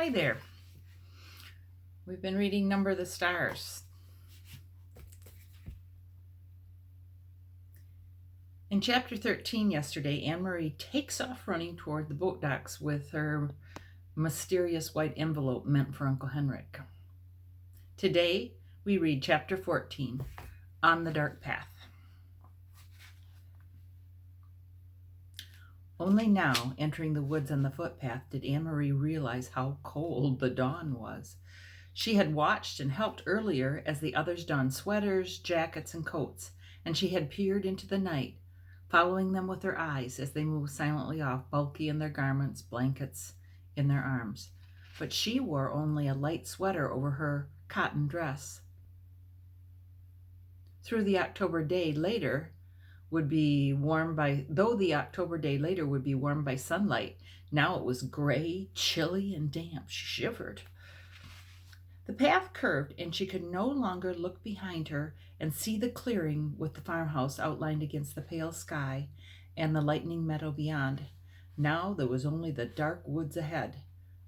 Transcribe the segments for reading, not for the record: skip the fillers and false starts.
Hi there. We've been reading Number of the Stars. In chapter 13 yesterday, Annemarie takes off running toward the boat docks with her mysterious white envelope meant for Uncle Henrik. Today, we read chapter 14, On the Dark Path. Only now, entering the woods on the footpath, did Annemarie realize how cold the dawn was. She had watched and helped earlier as the others donned sweaters, jackets, and coats, and she had peered into the night, following them with her eyes as they moved silently off, bulky in their garments, blankets in their arms. But she wore only a light sweater over her cotton dress. Though the October day later would be warmed by sunlight, now it was gray, chilly, and damp. She shivered. The path curved, and she could no longer look behind her and see the clearing with the farmhouse outlined against the pale sky and the lightening meadow beyond. Now there was only the dark woods ahead.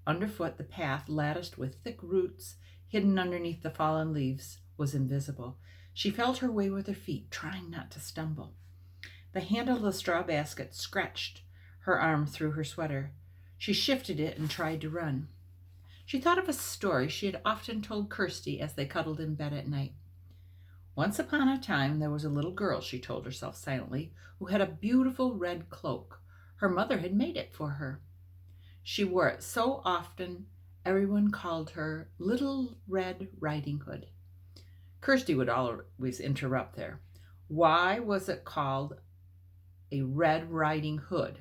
Underfoot, the path, latticed with thick roots, hidden underneath the fallen leaves, was invisible. She felt her way with her feet, trying not to stumble. The handle of the straw basket scratched her arm through her sweater. She shifted it and tried to run. She thought of a story she had often told Kirsty as they cuddled in bed at night. Once upon a time, there was a little girl, she told herself silently, who had a beautiful red cloak. Her mother had made it for her. She wore it so often, everyone called her Little Red Riding Hood. Kirsty would always interrupt there. Why was it called a Red Riding Hood?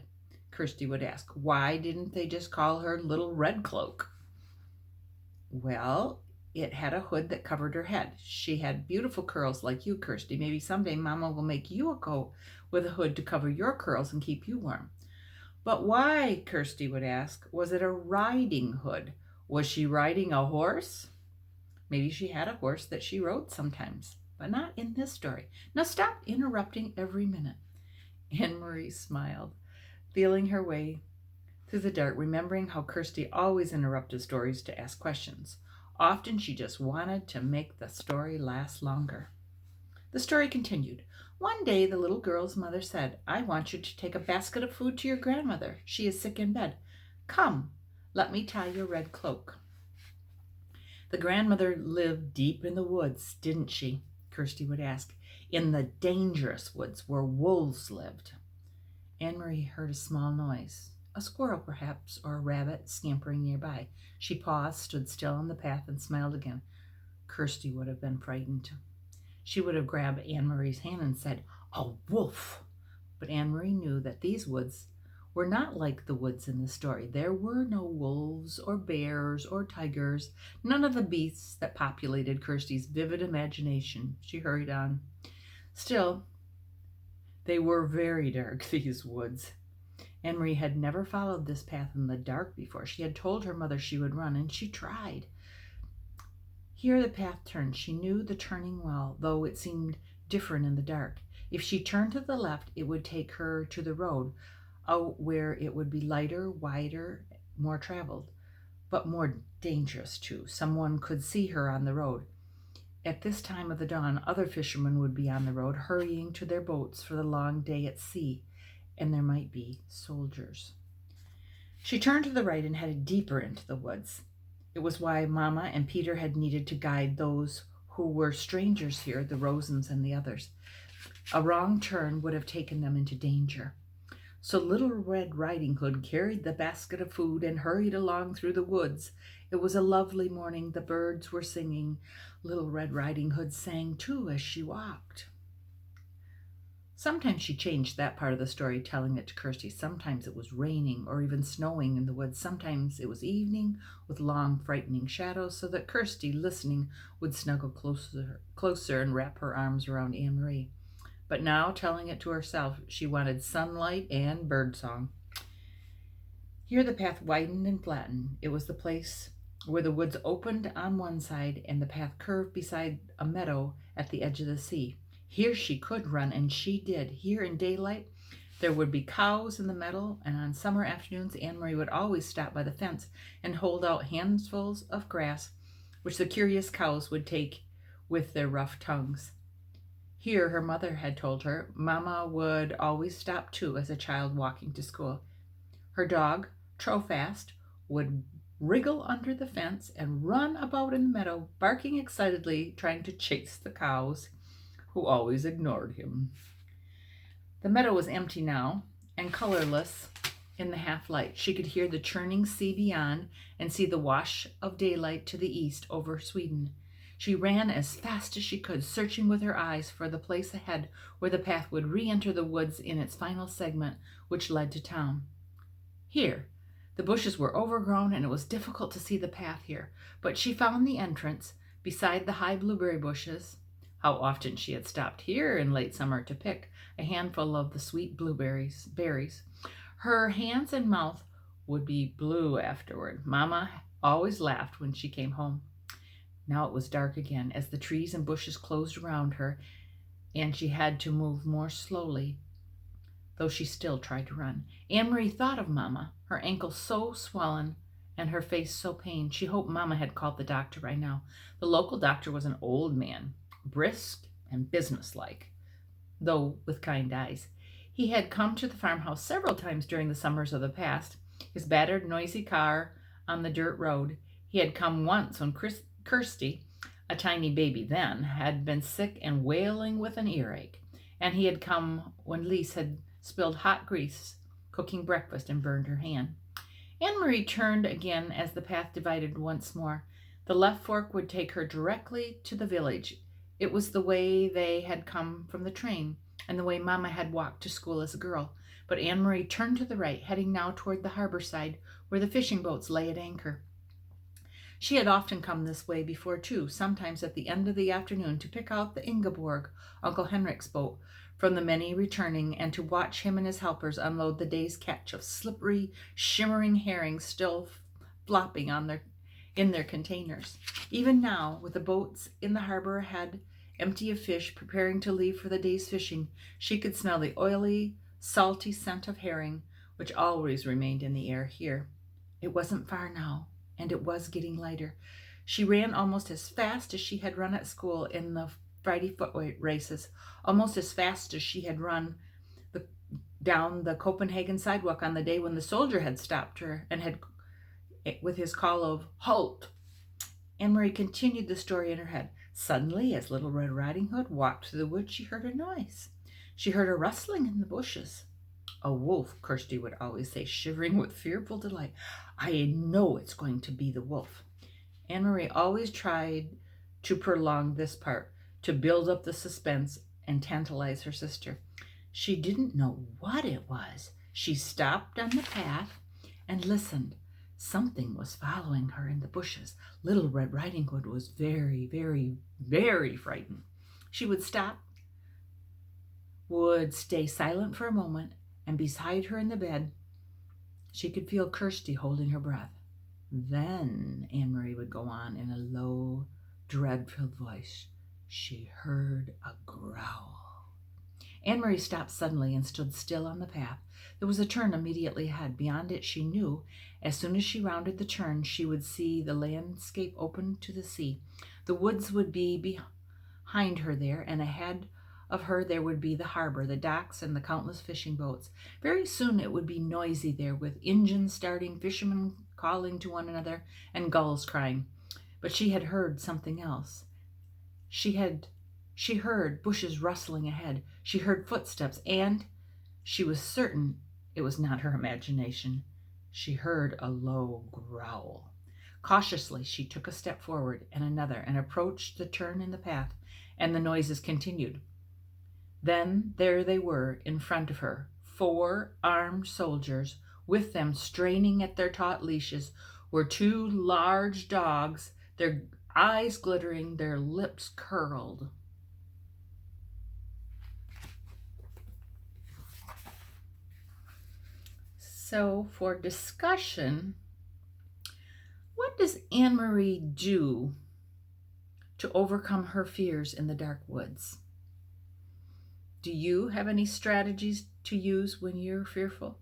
Kirsty would ask. Why didn't they just call her Little Red Cloak? Well, it had a hood that covered her head. She had beautiful curls like you, Kirsty. Maybe someday Mama will make you a coat with a hood to cover your curls and keep you warm. But why, Kirsty would ask, was it a riding hood? Was she riding a horse? Maybe she had a horse that she rode sometimes, but not in this story. Now stop interrupting every minute. Annemarie smiled, feeling her way through the dark, remembering how Kirsty always interrupted stories to ask questions. Often she just wanted to make the story last longer. The story continued. One day the little girl's mother said, I want you to take a basket of food to your grandmother. She is sick in bed. Come, let me tie your red cloak. The grandmother lived deep in the woods, didn't she? Kirsty would ask. In the dangerous woods where wolves lived. Annemarie heard a small noise. A squirrel, perhaps, or a rabbit scampering nearby. She paused, stood still on the path, and smiled again. Kirsty would have been frightened. She would have grabbed Annemarie's hand and said, A wolf! But Annemarie knew that these woods were not like the woods in the story. There were no wolves or bears or tigers, none of the beasts that populated Kirsty's vivid imagination. She hurried on. Still, they were very dark, these woods. Annemarie had never followed this path in the dark before. She had told her mother she would run, and she tried. Here the path turned. She knew the turning well, though it seemed different in the dark. If she turned to the left, it would take her to the road, out where it would be lighter, wider, more traveled, but more dangerous too. Someone could see her on the road. At this time of the dawn, other fishermen would be on the road, hurrying to their boats for the long day at sea. And there might be soldiers. She turned to the right and headed deeper into the woods. It was why Mama and Peter had needed to guide those who were strangers here, the Rosens and the others. A wrong turn would have taken them into danger. So Little Red Riding Hood carried the basket of food and hurried along through the woods. It was a lovely morning. The birds were singing. Little Red Riding Hood sang too as she walked. Sometimes she changed that part of the story, telling it to Kirsty. Sometimes it was raining or even snowing in the woods. Sometimes it was evening with long, frightening shadows, so that Kirsty, listening, would snuggle closer and wrap her arms around Annemarie. But now, telling it to herself, she wanted sunlight and birdsong. Here the path widened and flattened. It was the place where the woods opened on one side and the path curved beside a meadow at the edge of the sea. Here she could run, and she did. Here in daylight, There would be cows in the meadow, and on summer afternoons, Annemarie would always stop by the fence and hold out handfuls of grass, which the curious cows would take with their rough tongues. Here, her mother had told her, Mama would always stop too as a child walking to school. Her dog, Trofast, would wriggle under the fence and run about in the meadow, barking excitedly, trying to chase the cows, who always ignored him. The meadow was empty now and colorless in the half light. She could hear the churning sea beyond and see the wash of daylight to the east over Sweden. She ran as fast as she could, searching with her eyes for the place ahead where the path would re-enter the woods in its final segment, which led to town. Here, the bushes were overgrown and it was difficult to see the path here, but she found the entrance beside the high blueberry bushes. How often she had stopped here in late summer to pick a handful of the sweet berries. Her hands and mouth would be blue afterward. Mama always laughed when she came home. Now it was dark again as the trees and bushes closed around her, and she had to move more slowly, though she still tried to run. Annemarie thought of Mama, her ankle so swollen and her face so pained. She hoped Mama had called the doctor by now. The local doctor was an old man, brisk and businesslike, though with kind eyes. He had come to the farmhouse several times during the summers of the past, his battered, noisy car on the dirt road. He had come once when Kirsty, a tiny baby then, had been sick and wailing with an earache, and he had come when Lise had spilled hot grease cooking breakfast and burned her hand. Annemarie turned again as the path divided once more. The left fork would take her directly to the village. It was the way they had come from the train and the way Mama had walked to school as a girl. But Annemarie turned to the right, heading now toward the harbor side where the fishing boats lay at anchor. She had often come this way before, too, sometimes at the end of the afternoon to pick out the Ingeborg, Uncle Henrik's boat, from the many returning, and to watch him and his helpers unload the day's catch of slippery, shimmering herrings still flopping in their containers. Even now, with the boats in the harbor ahead, empty of fish, preparing to leave for the day's fishing, she could smell the oily, salty scent of herring, which always remained in the air here. It wasn't far now, and it was getting lighter. She ran almost as fast as she had run at school in the Friday foot races, almost as fast as she had run down the Copenhagen sidewalk on the day when the soldier had stopped her and had, with his call of "Halt!" Annemarie continued the story in her head. Suddenly, as Little Red Riding Hood walked through the woods, she heard a noise. She heard a rustling in the bushes. A wolf, Kirsty would always say, shivering with fearful delight. I know it's going to be the wolf. Annemarie always tried to prolong this part, to build up the suspense and tantalize her sister. She didn't know what it was. She stopped on the path and listened. Something was following her in the bushes. Little Red Riding Hood was very, very, very frightened. She would stop, would stay silent for a moment, and beside her in the bed, she could feel Kirsty holding her breath. Then Annemarie would go on in a low, dread-filled voice. She heard a growl. Annemarie stopped suddenly and stood still on the path. There was a turn immediately ahead. Beyond it, she knew, as soon as she rounded the turn, she would see the landscape open to the sea. The woods would be behind her there, and ahead of her there would be the harbor, the docks, and the countless fishing boats. Very soon it would be noisy there, with engines starting, fishermen calling to one another, and gulls crying. But she had heard something else. She heard bushes rustling ahead. She heard footsteps, and she was certain it was not her imagination. She heard a low growl. Cautiously, she took a step forward and another and approached the turn in the path, and the noises continued. Then there they were in front of her, 4 armed soldiers. With them, straining at their taut leashes, were 2 large dogs, their eyes glittering, their lips curled. So for discussion, what does Annemarie do to overcome her fears in the dark woods? Do you have any strategies to use when you're fearful?